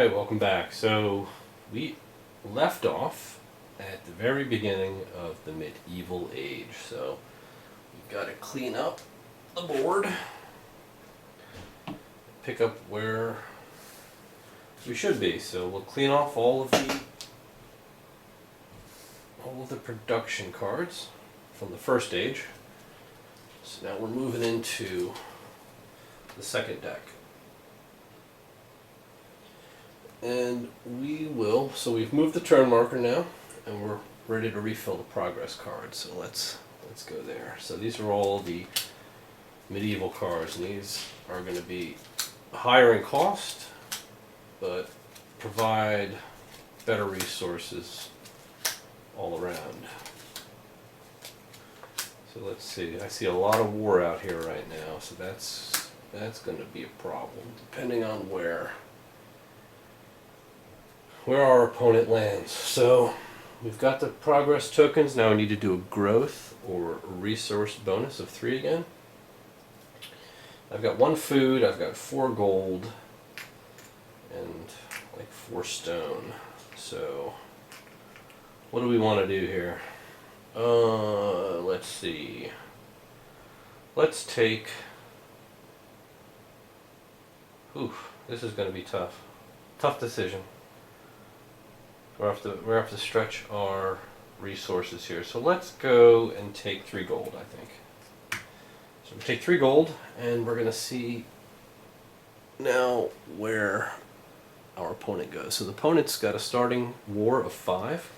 Alright, welcome back. So, we left off at the very beginning of the medieval age. So, we've got to clean up the board, pick up where we should be. So, we'll clean off all of the production cards from the first age. So now we're moving into the second deck. And so we've moved the turn marker now, and we're ready to refill the progress cards. So let's go there. So these are all the medieval cards, and these are going to be higher in cost, but provide better resources all around. So let's see. I see a lot of war out here right now, so that's going to be a problem, depending on where our opponent lands. So we've got the progress tokens. Now we need to do a growth or a resource bonus of 3 again. I've got 1 food, I've got 4 gold, and like 4 stone. So what do we want to do here? Let's see. Let's take... Oof, this is going to be tough. Tough decision. We have to stretch our resources here. So let's go and take 3 gold, I think. So we take 3 gold, and we're going to see now where our opponent goes. So the opponent's got a starting war of 5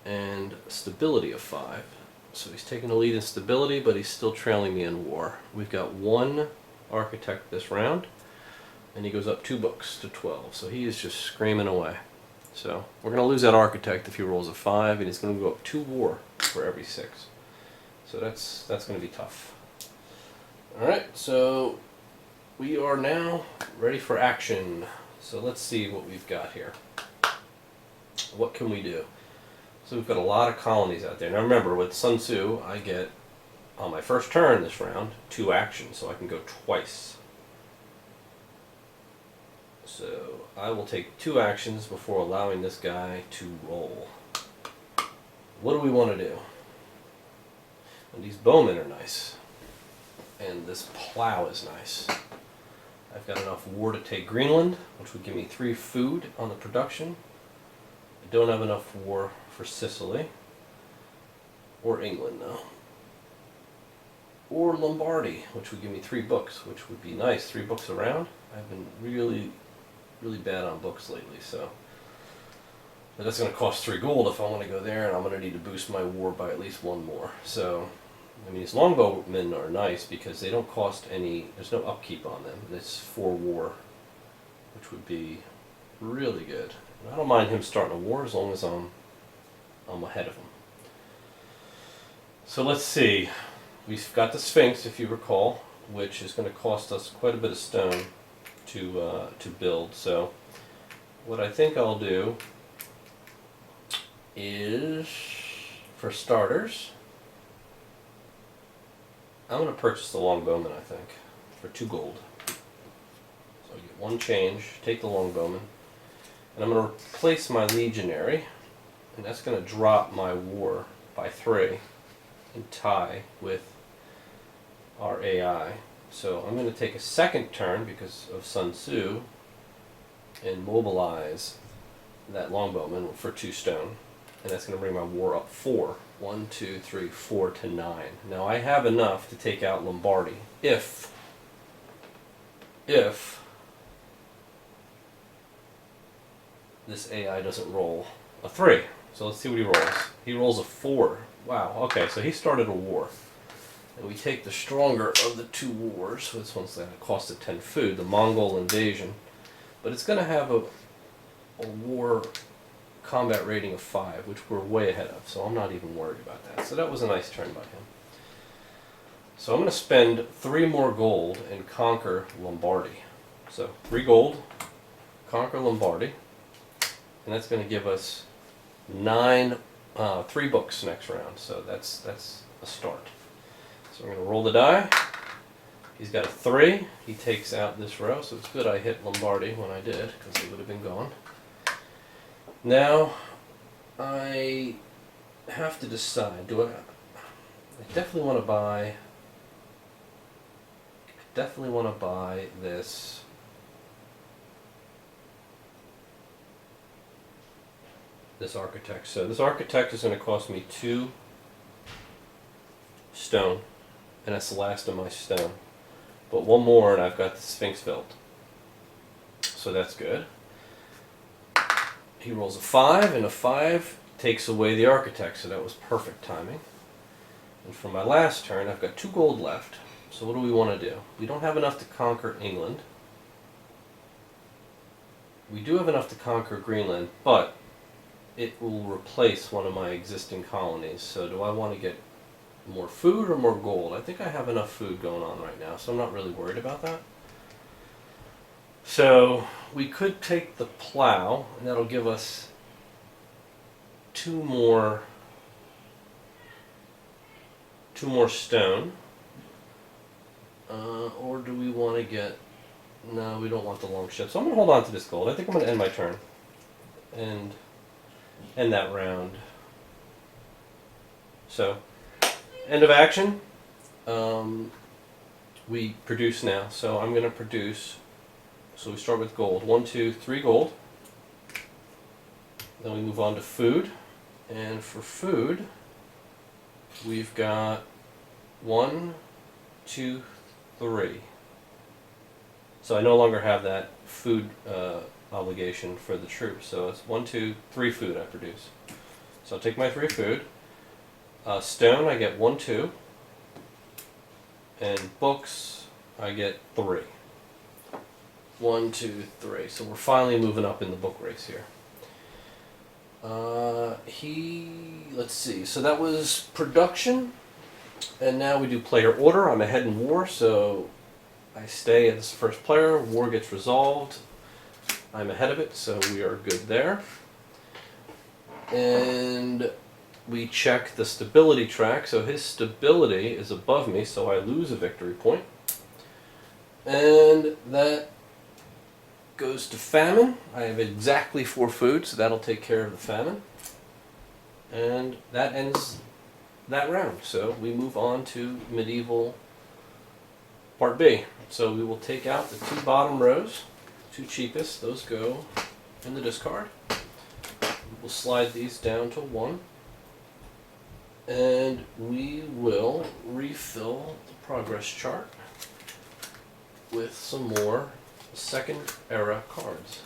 and stability of 5. So he's taking the lead in stability, but he's still trailing me in war. We've got 1 architect this round, and he goes up 2 books to 12. So he is just screaming away. So we're going to lose that architect if he rolls a 5, and he's going to go up 2 war for every 6. So that's going to be tough. Alright, so we are now ready for action. So let's see what we've got here. What can we do? So we've got a lot of colonies out there. Now remember, with Sun Tzu, I get, on my first turn this round, 2 actions, so I can go twice. So I will take 2 actions before allowing this guy to roll. What do we want to do? And these bowmen are nice. And this plow is nice. I've got enough war to take Greenland, which would give me 3 food on the production. I don't have enough war for Sicily. Or England, though. Or Lombardy, which would give me 3 books, which would be nice. 3 books around. I've been really bad on books lately, so but that's going to cost 3 gold if I want to go there, and I'm going to need to boost my war by at least 1 more. So I mean, these longbowmen are nice because they don't cost any, there's no upkeep on them. It's 4 war, which would be really good. And I don't mind him starting a war as long as I'm ahead of him. So let's see. We've got the Sphinx, if you recall, which is going to cost us quite a bit of stone to build. So what I think I'll do is, for starters, I'm going to purchase the longbowman, I think, for 2 gold. So I get 1 change, take the longbowman, and I'm going to replace my legionary, and that's going to drop my war by 3 and tie with our AI. So I'm going to take a second turn because of Sun Tzu and mobilize that longbowman for 2 stone, and that's going to bring my war up 4. 1, 2, 3, 4 to 9. Now I have enough to take out Lombardy if this AI doesn't roll a 3. So let's see what he rolls. He rolls a 4. Wow, okay, so he started a war. And we take the stronger of the 2 wars. So this one's going to cost it 10 food, the Mongol invasion. But it's going to have a war combat rating of 5, which we're way ahead of, so I'm not even worried about that. So that was a nice turn by him. So I'm going to spend 3 more gold and conquer Lombardy. So 3 gold, conquer Lombardy, and that's going to give us 3 books next round. So that's a start. So we're going to roll the die. He's got a 3. He takes out this row, so it's good I hit Lombardi when I did, because he would have been gone. Now, I have to decide. I definitely want to buy. This. This architect. So this architect is going to cost me 2 stone, and that's the last of my stone. But 1 more, and I've got the Sphinx built. So that's good. He rolls a 5, and a 5 takes away the architect, so that was perfect timing. And for my last turn, I've got 2 gold left. So what do we want to do? We don't have enough to conquer England. We do have enough to conquer Greenland, but it will replace one of my existing colonies. So do I want to get more food or more gold? I think I have enough food going on right now, so I'm not really worried about that. So we could take the plow, and that'll give us 2 more stone. Or do we want to get... No, we don't want the long ship. So I'm going to hold on to this gold. I think I'm going to end my turn. And end that round. So, end of action. We produce now. So I'm going to produce... So we start with gold. 1, 2, 3 gold. Then we move on to food. And for food, we've got 1, 2, 3. So I no longer have that food obligation for the troops. So it's 1, 2, 3 food I produce. So I'll take my 3 food. Stone, I get 1, 2. And books, I get 3. 1, 2, 3. So we're finally moving up in the book race here. Let's see. So that was production. And now we do player order. I'm ahead in war, so I stay as first player. War gets resolved. I'm ahead of it, so we are good there. And we check the stability track. So his stability is above me, so I lose a victory point. And that goes to famine. I have exactly 4 food, so that'll take care of the famine. And that ends that round. So we move on to medieval part B. So we will take out the 2 bottom rows, 2 cheapest. Those go in the discard. We'll slide these down to 1. And we will refill the progress chart with some more second era cards.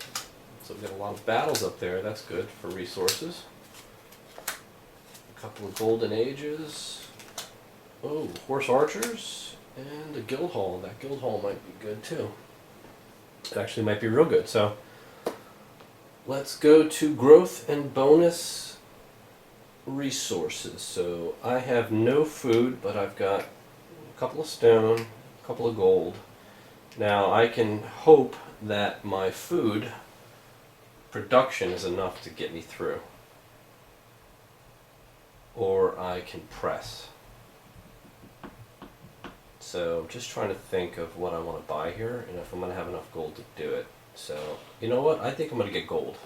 So we've got a lot of battles up there. That's good for resources. A couple of golden ages. Oh, horse archers and a guild hall. That guild hall might be good too. It actually might be real good. So let's go to growth and bonus resources. So I have no food, but I've got a couple of stone, a couple of gold. Now I can hope that my food production is enough to get me through. Or I can press. So I'm just trying to think of what I want to buy here and if I'm going to have enough gold to do it. So, you know what? I think I'm going to get gold.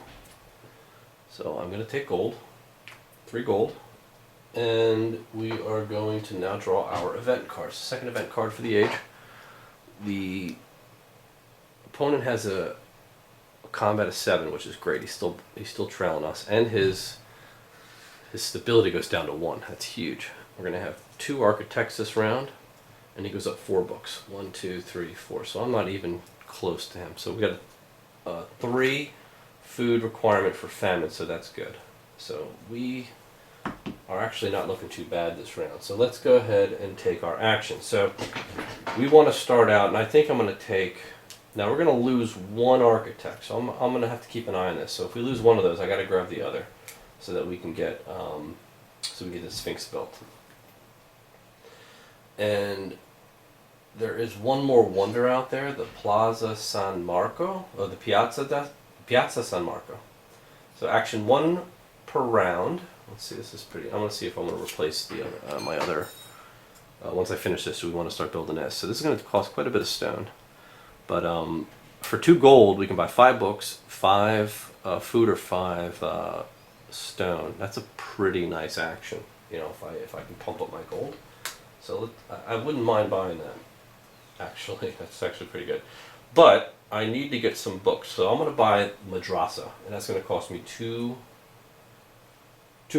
So I'm going to take gold. 3 gold. And we are going to now draw our event cards. Second event card for the age. The opponent has a combat of 7, which is great. He's still trailing us, and his stability goes down to 1. That's huge. We're going to have 2 architects this round, and he goes up 4 books. 1, 2, 3, 4. So I'm not even close to him. So we got a 3 food requirement for famine, so that's good. So we are actually not looking too bad this round. So let's go ahead and take our action. So we want to start out, and I think I'm going to take... Now we're going to lose 1 architect, so I'm going to have to keep an eye on this. So if we lose one of those, I got to grab the other, so that we can get the Sphinx built. And there is one more wonder out there, the Plaza San Marco, or the Piazza San Marco. So action 1 per round. Let's see, this is pretty. I'm going to see if I'm going to replace the other, my other once I finish this, we want to start building this. So this is going to cost quite a bit of stone. But for 2 gold, we can buy 5 books, 5 food, or 5 stone. That's a pretty nice action, you know, if I can pump up my gold. So I wouldn't mind buying that. Actually, that's actually pretty good. But I need to get some books, so I'm going to buy Madrasa, and that's going to cost me 2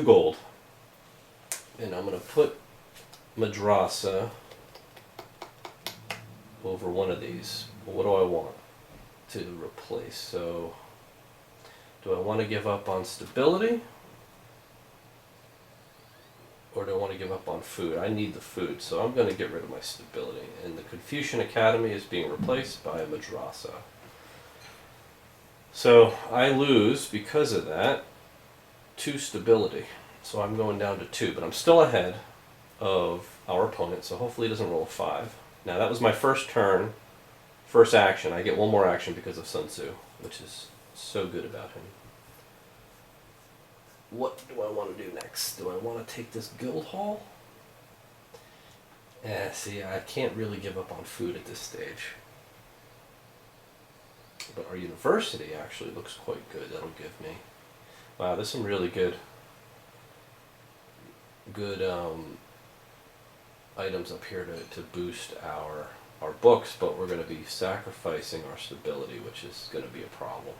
gold. And I'm going to put Madrasa over one of these. But what do I want to replace? So, do I want to give up on stability? Or do I want to give up on food? I need the food, so I'm going to get rid of my stability. And the Confucian Academy is being replaced by a Madrasa. So I lose, because of that, 2 stability. So I'm going down to 2, but I'm still ahead of our opponent, so hopefully he doesn't roll a 5. Now that was my first turn, first action. I get 1 more action because of Sun Tzu, which is so good about him. What do I want to do next? Do I want to take this guild hall? See, I can't really give up on food at this stage. But our university actually looks quite good. That'll give me... Wow, there's some really good items up here to boost our books, but we're going to be sacrificing our stability, which is going to be a problem.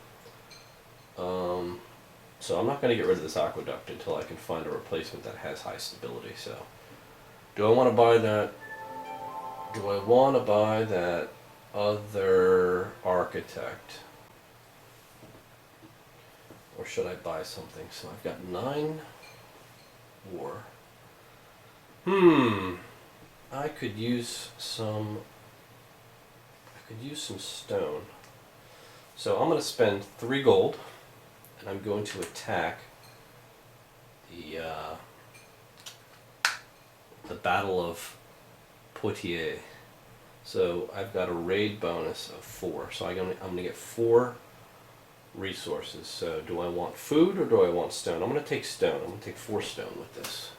So I'm not going to get rid of this aqueduct until I can find a replacement that has high stability. So, do I want to buy that? Do I want to buy that other architect? Or should I buy something? So I've got 9 war. I could use some stone. So I'm going to spend 3 gold. And I'm going to attack the Battle of Poitiers. So I've got a raid bonus of 4. So I'm going to get 4 resources. So do I want food or do I want stone? I'm going to take stone. I'm going to take 4 stone with this.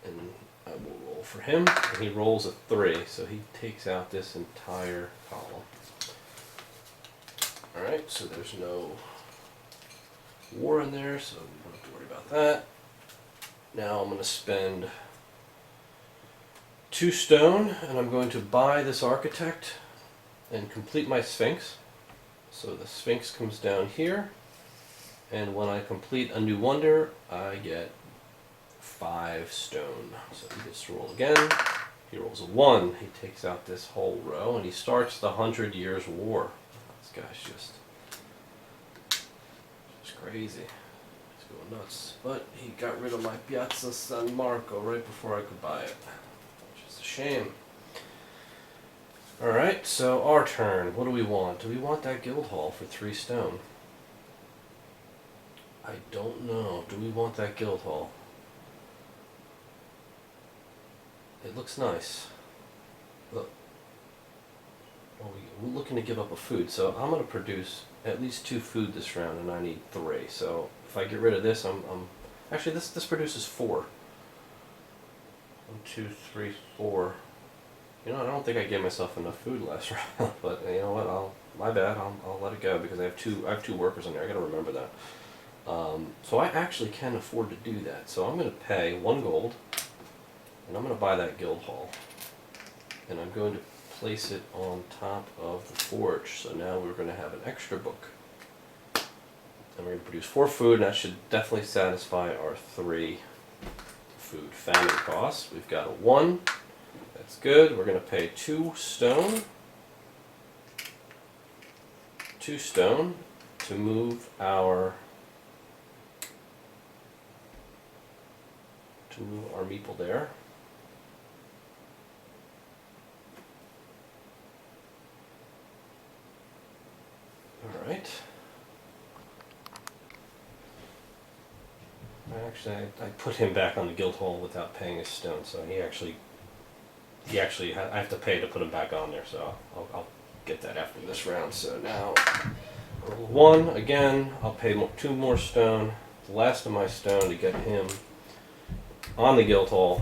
And I will roll for him. And he rolls a 3, so he takes out this entire column. Alright, so there's no war in there, so we don't have to worry about that. Now I'm going to spend 2 stone, and I'm going to buy this architect and complete my Sphinx. So the Sphinx comes down here, and when I complete a new wonder, I get 5 stone. So he gets to roll again. He rolls a 1. He takes out this whole row, and he starts the 100 Years' War. This guy's just crazy. He's going nuts. But he got rid of my Piazza San Marco right before I could buy it, which is a shame. Alright, so our turn. What do we want? Do we want that guild hall for 3 stone? I don't know. Do we want that guild hall? It looks nice. Look. Well, we're looking to give up a food, so I'm going to produce at least 2 food this round, and I need 3. So if I get rid of this, actually this produces 4. 1, 2, 3, 4. You know, I don't think I gave myself enough food last round, but you know what? My bad. I'll let it go because I have 2 workers in there. I got to remember that. So I actually can afford to do that. So I'm going to pay 1 gold, and I'm going to buy that guild hall, and I'm going to place it on top of the forge. So now we're going to have an extra book. And we're going to produce 4 food, and that should definitely satisfy our 3 food famine costs. We've got a 1. That's good. We're going to pay 2 stone. 2 stone to move our meeple there. Alright. I put him back on the guild hall without paying his stone, so I have to pay to put him back on there, so I'll get that after this round. So now, roll 1 again, I'll pay 2 more stone, the last of my stone to get him on the Guildhall.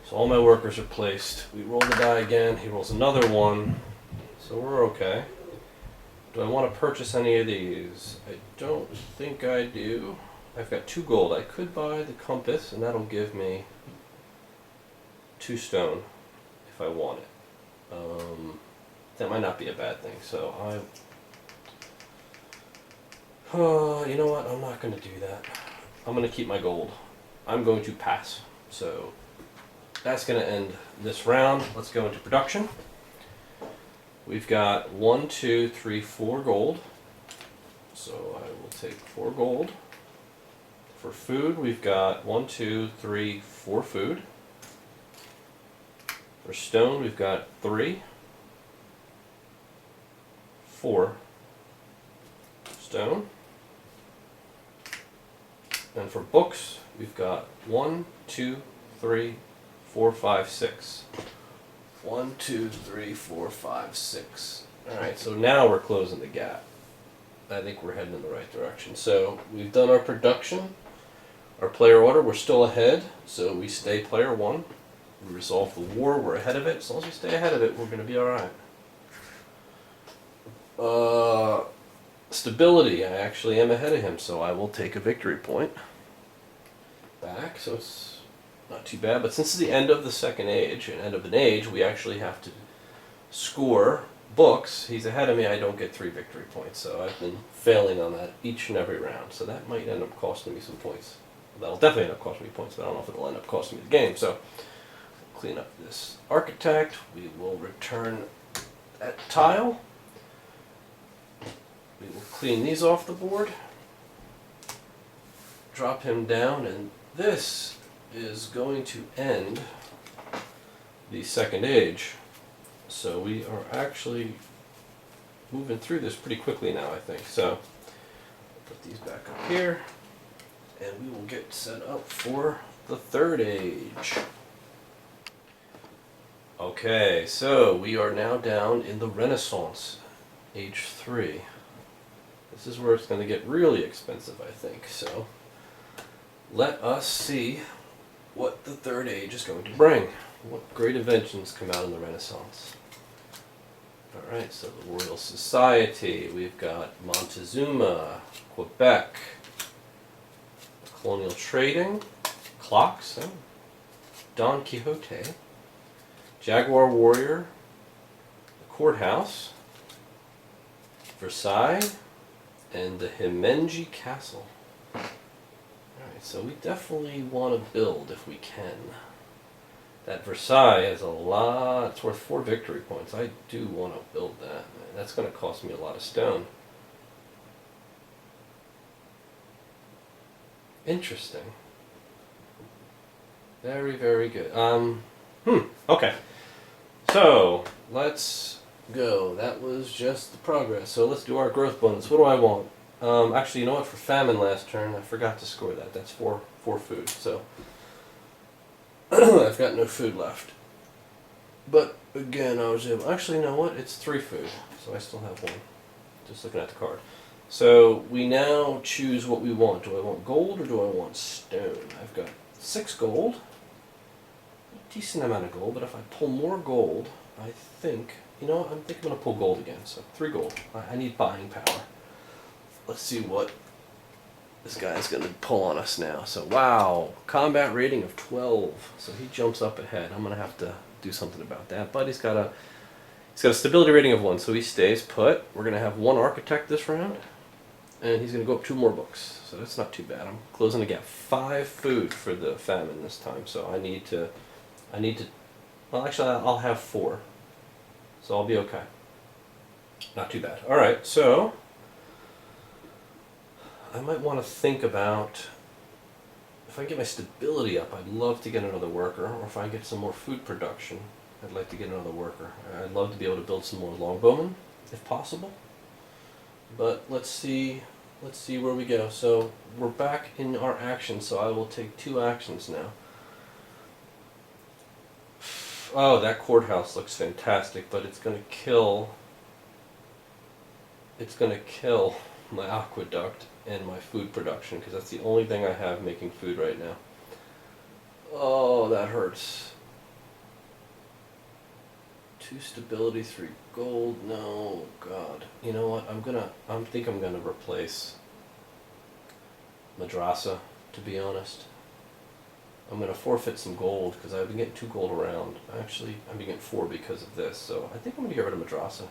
So all my workers are placed. We roll the die again. He rolls another one. So we're okay. Do I want to purchase any of these? I don't think I do. I've got 2 gold. I could buy the compass, and that'll give me 2 stone if I want it. That might not be a bad thing. So you know what? I'm not going to do that. I'm going to keep my gold. I'm going to pass. So that's going to end this round. Let's go into production. We've got 1, 2, 3, 4 gold. So I will take 4 gold. For food, we've got 1, 2, 3, 4 food. For stone, we've got 3, 4 stone. And for books, we've got 1, 2, 3, 4, 5, 6. 1, 2, 3, 4, 5, 6. Alright, so now we're closing the gap. I think we're heading in the right direction. So we've done our production, our player order, we're still ahead, so we stay player 1. We resolve the war, we're ahead of it. As long as we stay ahead of it, we're going to be alright. Stability, I actually am ahead of him, so I will take a victory point back, so it's not too bad. But since it's the end of the second age, and end of an age, we actually have to score books. He's ahead of me, I don't get 3 victory points, so I've been failing on that each and every round, so that might end up costing me some points. That'll definitely end up costing me points, but I don't know if it'll end up costing me the game. So clean up this architect. We will return that tile. We will clean these off the board. Drop him down, and this is going to end the second age. So we are actually moving through this pretty quickly now, I think. So put these back up here, and we will get set up for the third age. Okay, so we are now down in the Renaissance, age 3. This is where it's going to get really expensive, I think. So let us see what the third age is going to bring. What great inventions come out in the Renaissance. Alright, so the Royal Society, we've got Montezuma, Quebec, colonial trading, clocks, Don Quixote, Jaguar Warrior, the courthouse, Versailles, and the Himenji Castle. Alright, so we definitely want to build if we can. That Versailles has a lot, it's worth 4 victory points. I do want to build that. That's going to cost me a lot of stone. Interesting. Very, very good. Okay. So, let's go. That was just the progress. So let's do our growth bonus. What do I want? Actually, you know what? For famine last turn, I forgot to score that. That's 4 food. So I've got no food left. But again, I was able. Actually, you know what? It's 3 food, so I still have 1. Just looking at the card. So we now choose what we want. Do I want gold or do I want stone? I've got 6 gold. A decent amount of gold, but if I pull more gold, I think. You know what? I think I'm going to pull gold again. So 3 gold. I need buying power. Let's see what this guy's going to pull on us now. So wow, combat rating of 12. So he jumps up ahead. I'm going to have to do something about that. But he's got a stability rating of 1, so he stays put. We're going to have 1 architect this round, and he's going to go up 2 more books. So that's not too bad. I'm closing the gap. 5 food for the famine this time. So I need to. Well, actually, I'll have 4. So I'll be okay. Not too bad. All right. So I might want to think about, if I get my stability up, I'd love to get another worker, or if I get some more food production, I'd like to get another worker. I'd love to be able to build some more longbowmen, if possible. But let's see where we go. So we're back in our action, so I will take 2 actions now. Oh, that courthouse looks fantastic, but it's going to kill my aqueduct and my food production, because that's the only thing I have making food right now. Oh, that hurts. 2 stability, 3 gold. No, God. You know what? I think I'm gonna replace Madrasa, to be honest. I'm gonna forfeit some gold because I've been getting 2 gold around. Actually, I'm getting 4 because of this. So I think I'm gonna get rid of Madrasa.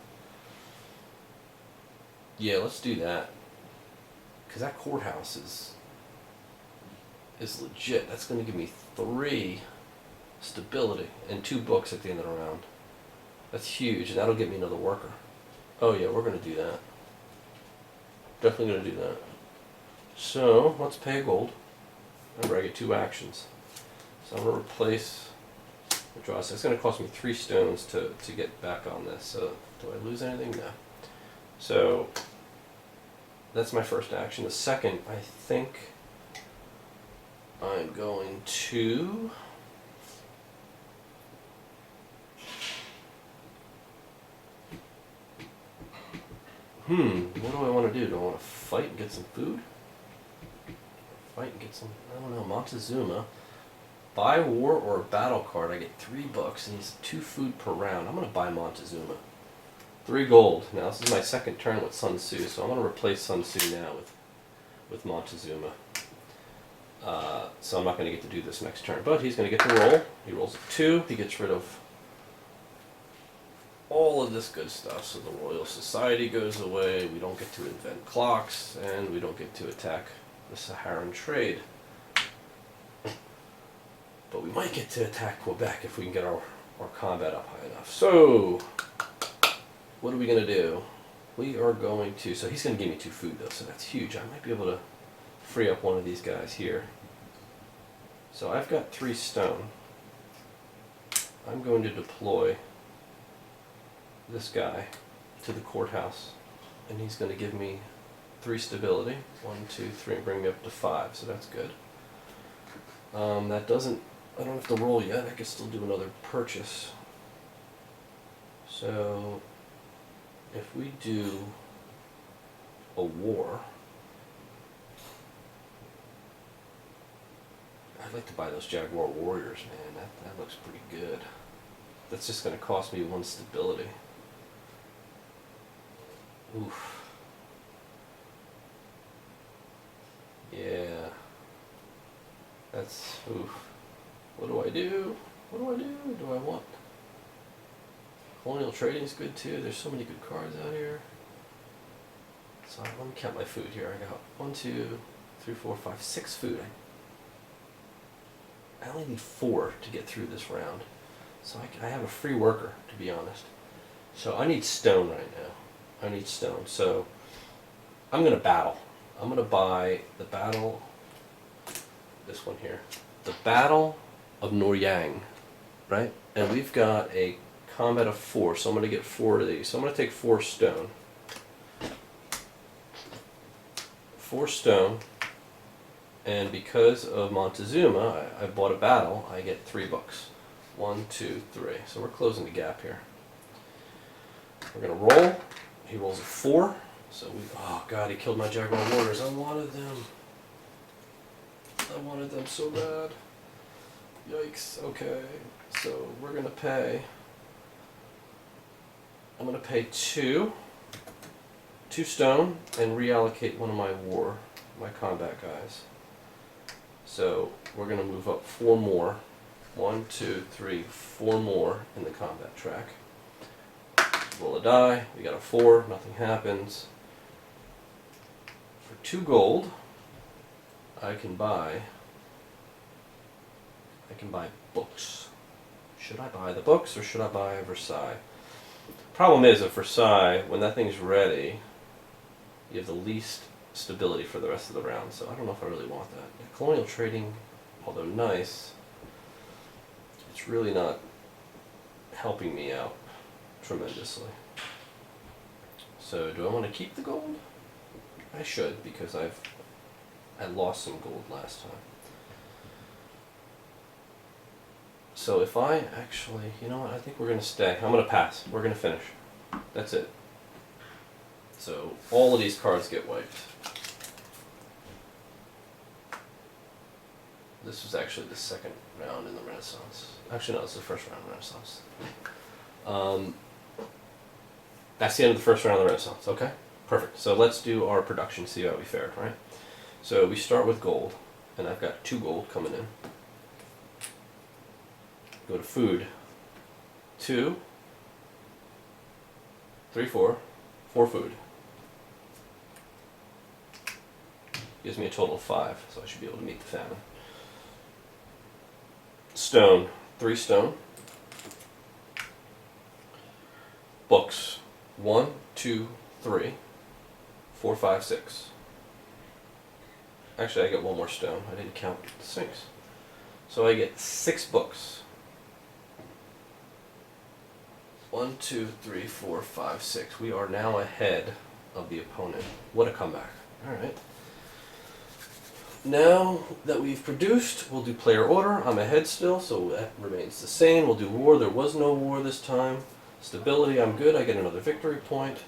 Yeah, let's do that. Because that courthouse is legit. That's gonna give me 3 stability and 2 books at the end of the round. That's huge, and that'll get me another worker. Oh yeah, we're gonna do that. Definitely gonna do that. So let's pay a gold. Remember, I get 2 actions. So I'm gonna replace the draw. So it's gonna cost me 3 stones to get back on this. So do I lose anything? No. So that's my first action. The second, I think I'm going to what do I want to do? Do I want to fight and get some food? Fight and get some, I don't know, Montezuma. Buy war or a battle card. I get 3 books and he's 2 food per round. I'm going to buy Montezuma. 3 gold. Now this is my second turn with Sun Tzu, so I'm going to replace Sun Tzu now with Montezuma. So I'm not going to get to do this next turn, but he's going to get the roll. He rolls a 2. He gets rid of all of this good stuff. So the Royal Society goes away. We don't get to invent clocks, and we don't get to attack the Saharan trade. But we might get to attack Quebec if we can get our combat up high enough. So, what are we going to do? We are going to... So he's going to give me 2 food, though, so that's huge. I might be able to free up one of these guys here. So I've got 3 stone. I'm going to deploy this guy to the courthouse, and he's going to give me 3 stability. 1, 2, 3, and bring me up to 5, so that's good. That doesn't... I don't have to roll yet. I can still do another purchase. So if we do a war, I'd like to buy those Jaguar Warriors, man. That looks pretty good. That's just going to cost me 1 stability. Oof. Yeah. That's... oof. What do I do? What do I do? Do I want... Colonial Trading's good too. There's so many good cards out here. So let me count my food here. I got 1, 2, 3, 4, 5, 6 food. I only need 4 to get through this round. So I have a free worker, to be honest. So I need stone right now. I need stone. So I'm going to battle. I'm going to buy the battle, this one here. The Battle of Noryang, right? And we've got a combat of 4, so I'm going to get 4 of these. So I'm going to take 4 stone. 4 stone. And because of Montezuma, I bought a battle, I get 3 books. 1, 2, 3. So we're closing the gap here. We're going to roll. He rolls a 4. So we... oh god, he killed my Jaguar Warriors. I wanted them. I wanted them so bad. Yikes. Okay. So we're going to pay... I'm going to pay 2 stone and reallocate one of my combat guys. So we're going to move up 4 more. 1, 2, 3, 4 more in the combat track. Roll a die. We got a 4. Nothing happens. For 2 gold, I can buy books. Should I buy the books or should I buy Versailles? Problem is, at Versailles, when that thing's ready, you have the least stability for the rest of the round, so I don't know if I really want that. Colonial Trading, although nice, it's really not helping me out tremendously. So do I want to keep the gold? I should, because I lost some gold last time. So if I actually, you know what, I think we're going to stay. I'm going to pass. We're going to finish. That's it. So all of these cards get wiped. This was actually the second round in the Renaissance. Actually, no, it's the first round of Renaissance. That's the end of the first round of the Renaissance. Okay, perfect. So let's do our production, see how we fared, right? So we start with gold, and I've got 2 gold coming in. Go to food. 2, 3, 4 food. Gives me a total of 5, so I should be able to meet the famine. Stone, 3 stone. Books, 1, 2, 3, 4, 5, 6. Actually, I get 1 more stone. I didn't count the Sphinx. So I get 6 books. 1, 2, 3, 4, 5, 6. We are now ahead of the opponent. What a comeback. Alright. Now that we've produced, we'll do player order. I'm ahead still, so that remains the same. We'll do war. There was no war this time. Stability, I'm good. I get another victory point.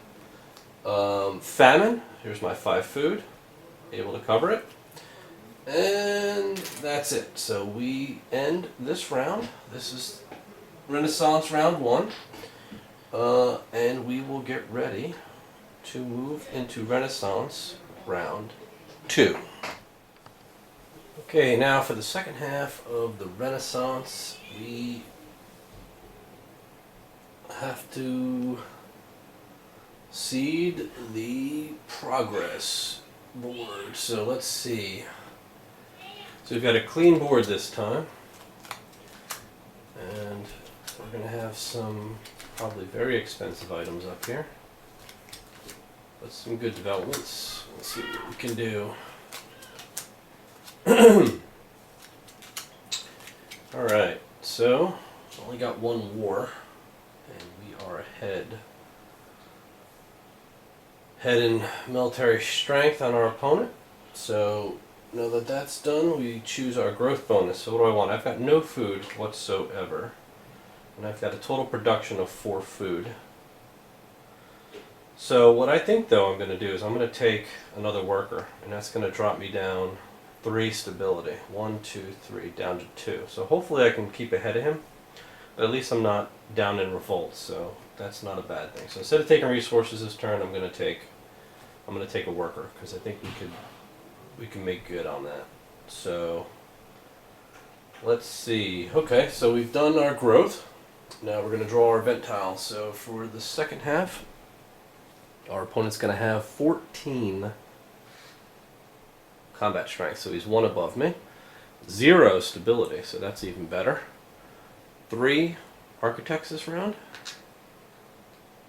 Famine. Here's my 5 food. Able to cover it. And that's it. So we end this round. This is Renaissance round 1. And we will get ready to move into Renaissance round 2. Okay, now for the second half of the Renaissance, we have to seed the progress board. So let's see. So we've got a clean board this time. And we're going to have some probably very expensive items up here. But some good developments. Let's see what we can do. Alright, so only got 1 war, and we are ahead. Head in military strength on our opponent. So now that that's done, we choose our growth bonus. So what do I want? I've got no food whatsoever, and I've got a total production of 4 food. So what I think though I'm going to do is I'm going to take another worker, and that's going to drop me down 3 stability. 1, 2, 3, down to 2. So hopefully I can keep ahead of him, but at least I'm not down in revolt, so that's not a bad thing. So instead of taking resources this turn, I'm going to take a worker, because I think we can make good on that. So let's see. Okay, so we've done our growth. Now we're going to draw our event tile. So for the second half, our opponent's going to have 14 combat strength, so he's 1 above me. 0 stability, so that's even better. 3 architects this round.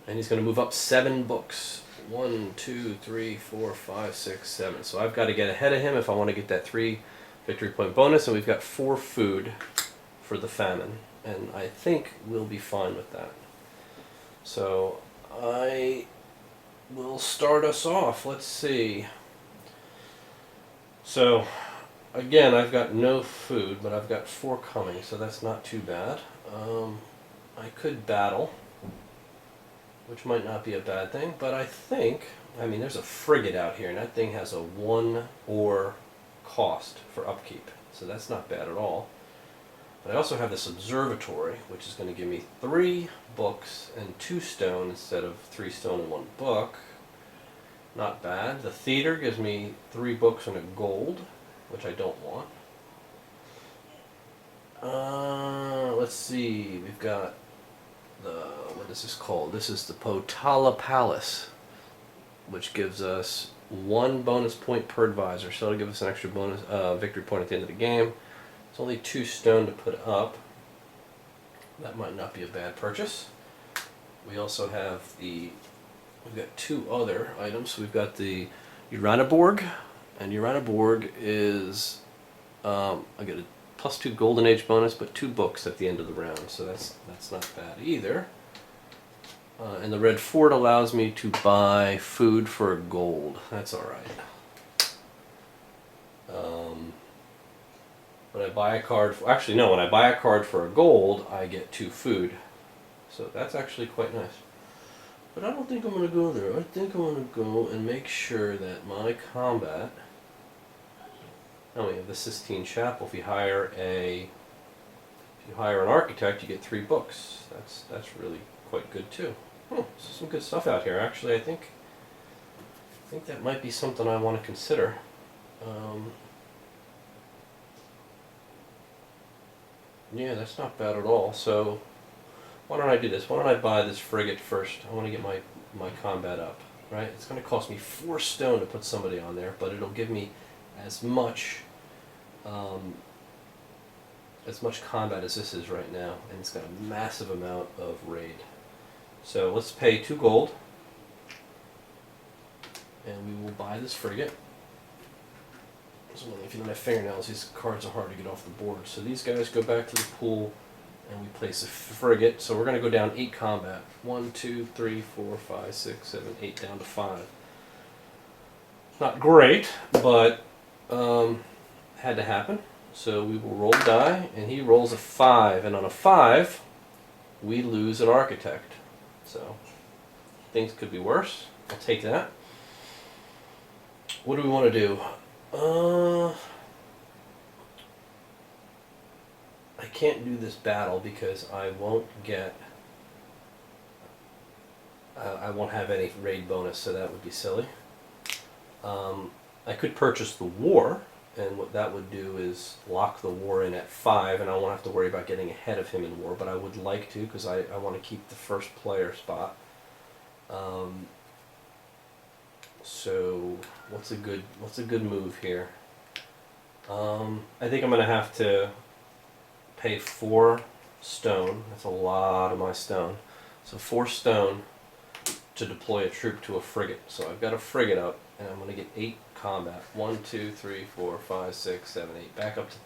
And he's going to move up 7 books. 1, 2, 3, 4, 5, 6, 7. So I've got to get ahead of him if I want to get that 3 victory point bonus, and we've got 4 food for the famine. And I think we'll be fine with that. So I will start us off. Let's see. So, again, I've got no food, but I've got 4 coming, so that's not too bad. I could battle, which might not be a bad thing, but I think, I mean, there's a frigate out here, and that thing has a 1 ore cost for upkeep, so that's not bad at all. But I also have this observatory, which is going to give me 3 books and 2 stone instead of 3 stone and 1 book. Not bad. The theater gives me 3 books and a gold, which I don't want. Let's see. We've got the, what is this called? This is the Potala Palace, which gives us 1 bonus point per advisor. So it'll give us an extra bonus victory point at the end of the game. It's only 2 stone to put up. That might not be a bad purchase. We also have the, we've got 2 other items. We've got the Uraniborg, and Uraniborg is, I get a +2 Golden Age bonus, but 2 books at the end of the round, so that's not bad either. And the Red Fort allows me to buy food for a gold. That's alright. When I buy a card, actually no, when I buy a card for a gold, I get 2 food. So that's actually quite nice. But I don't think I'm going to go there. I think I'm going to go and make sure that my combat Now we have the Sistine Chapel. If you hire an architect, you get 3 books. That's really quite good too. Some good stuff out here. Actually, I think that might be something I want to consider. Yeah, that's not bad at all. So why don't I do this? Why don't I buy this frigate first? I want to get my combat up. Right? It's going to cost me 4 stone to put somebody on there, but it'll give me as much combat as this is right now, and it's got a massive amount of raid. So let's pay 2 gold, and we will buy this frigate. So if you don't have fingernails, these cards are hard to get off the board. So these guys go back to the pool, and we place a frigate. So we're going to go down 8 combat. 1, 2, 3, 4, 5, 6, 7, 8, down to 5. Not great, but had to happen. So we will roll the die, and he rolls a 5, and on a 5, we lose an architect. So things could be worse. I'll take that. What do we want to do? I can't do this battle because I won't get. I won't have any raid bonus, so that would be silly. I could purchase the war, and what that would do is lock the war in at 5, and I won't have to worry about getting ahead of him in war, but I would like to because I want to keep the first player spot. So what's a good move here? I think I'm going to have to pay 4 stone. That's a lot of my stone. So 4 stone to deploy a troop to a frigate. So I've got a frigate up, and I'm going to get 8 combat. 1, 2, 3, 4, 5, 6, 7, 8. Back up to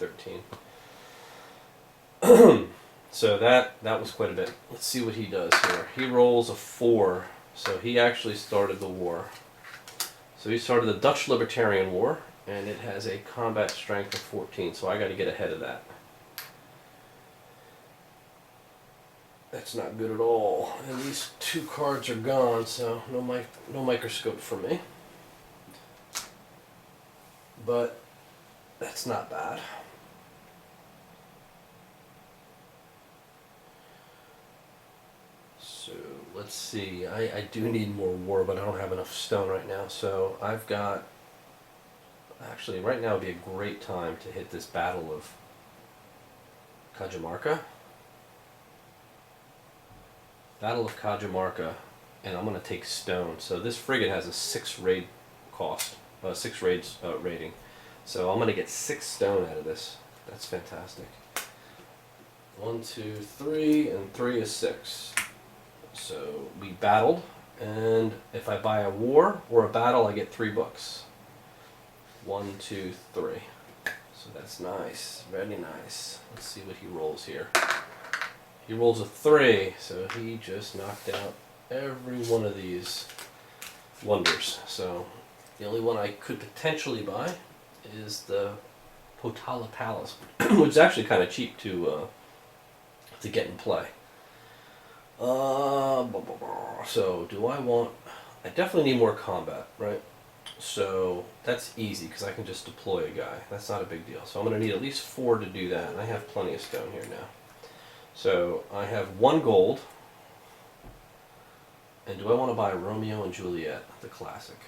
13. So that was quite a bit. Let's see what he does here. He rolls a 4, so he actually started the war. So he started the Dutch Libertarian War, and it has a combat strength of 14, so I got to get ahead of that. That's not good at all. And these 2 cards are gone, so no microscope for me. But that's not bad. So let's see. I do need more war, but I don't have enough stone right now. So I've got. Actually, right now would be a great time to hit this Battle of Cajamarca. Battle of Cajamarca, and I'm going to take stone. So this frigate has a 6 raid cost, 6 raids rating. So I'm going to get 6 stone out of this. That's fantastic. 1, 2, 3, and 3 is 6. So we battled, and if I buy a war or a battle, I get 3 books. 1, 2, 3. So that's nice, very nice. Let's see what he rolls here. He rolls a 3, so he just knocked out every one of these wonders. So the only one I could potentially buy is the Potala Palace, which is actually kind of cheap to get in play. So do I want? I definitely need more combat, right? So that's easy because I can just deploy a guy. That's not a big deal. So I'm going to need at least 4 to do that, and I have plenty of stone here now. So I have 1 gold. And do I want to buy Romeo and Juliet, the classic?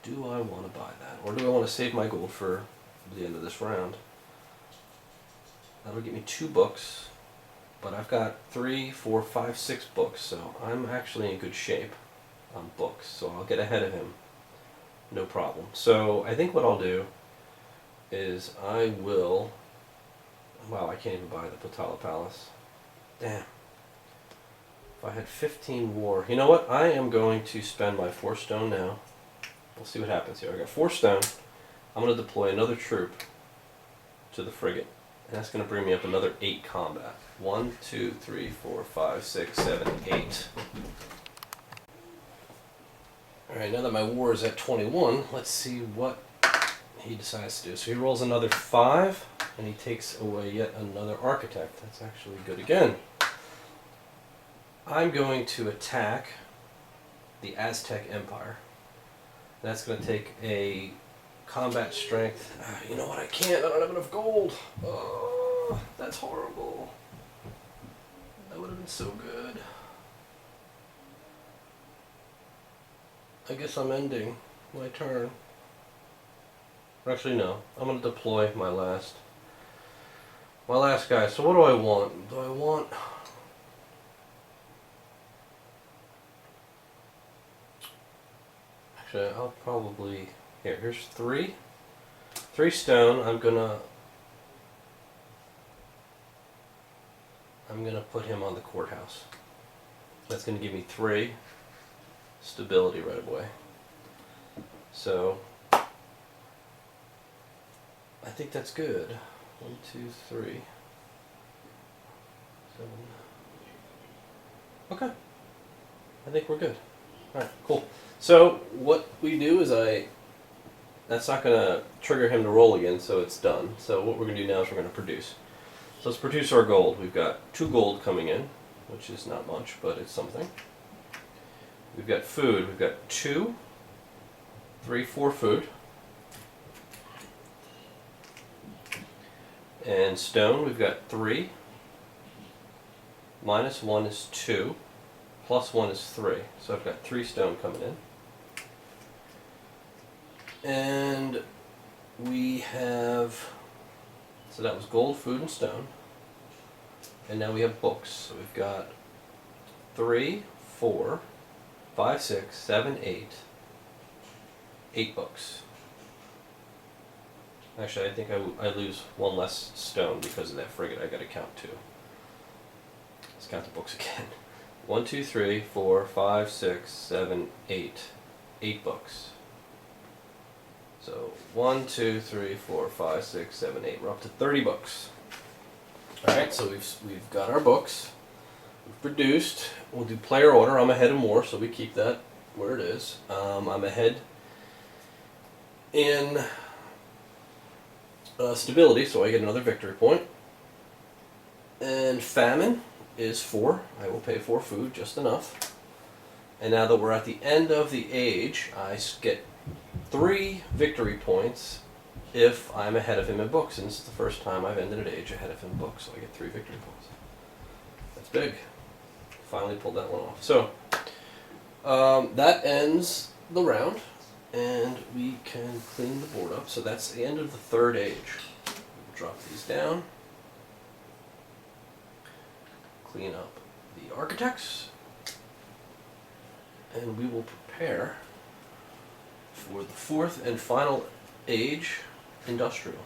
Do I want to buy that? Or do I want to save my gold for the end of this round? That'll get me 2 books. But I've got 3, 4, 5, 6 books. So I'm actually in good shape on books. So I'll get ahead of him. No problem. So I think what I'll do is I will... Wow, I can't even buy the Potala Palace. Damn. If I had 15 war... You know what? I am going to spend my 4 stone now. We'll see what happens here. I got 4 stone. I'm going to deploy another troop to the frigate. And that's going to bring me up another 8 combat. 1, 2, 3, 4, 5, 6, 7, 8. Alright, now that my war is at 21, let's see what he decides to do. So he rolls another 5, and he takes away yet another architect. That's actually good again. I'm going to attack the Aztec Empire. That's going to take a combat strength. You know what? I can't. I don't have enough gold. Oh, that's horrible. That would have been so good. I guess I'm ending my turn. Actually, no. I'm going to deploy my last guy. So what do I want? Do I want... Actually, I'll probably... Here's 3. 3 stone. I'm gonna put him on the courthouse. That's gonna give me 3 stability right away. So I think that's good. 1, 2, 3, 7. Okay. I think we're good. Alright, cool. So what we do is that's not going to trigger him to roll again, so it's done. So what we're going to do now is we're going to produce. So let's produce our gold. We've got 2 gold coming in, which is not much, but it's something. We've got food. We've got 2, 3, 4 food. And stone, we've got 3. Minus 1 is 2. Plus 1 is 3. So I've got 3 stone coming in. And we have, so that was gold, food, and stone. And now we have books. So we've got 3, 4, 5, 6, 7, 8. 8 books. Actually, I think I lose 1 less stone because of that frigate. I got to count 2. Let's count the books again. 1, 2, 3, 4, 5, 6, 7, 8. 8 books. So 1, 2, 3, 4, 5, 6, 7, 8. We're up to 30 books. All right, so we've got our books. We've produced. We'll do player order. I'm ahead in war, so we keep that where it is. I'm ahead in stability, so I get another victory point. And famine is 4. I will pay 4 food, just enough. And now that we're at the end of the age, I get 3 victory points if I'm ahead of him in books. And this is the first time I've ended an age ahead of him in books, so I get 3 victory points. That's big. Finally pulled that one off. So that ends the round, and we can clean the board up. So that's the end of the 3rd age. We'll drop these down. Clean up the architects, and we will prepare for the 4th and final age, industrial.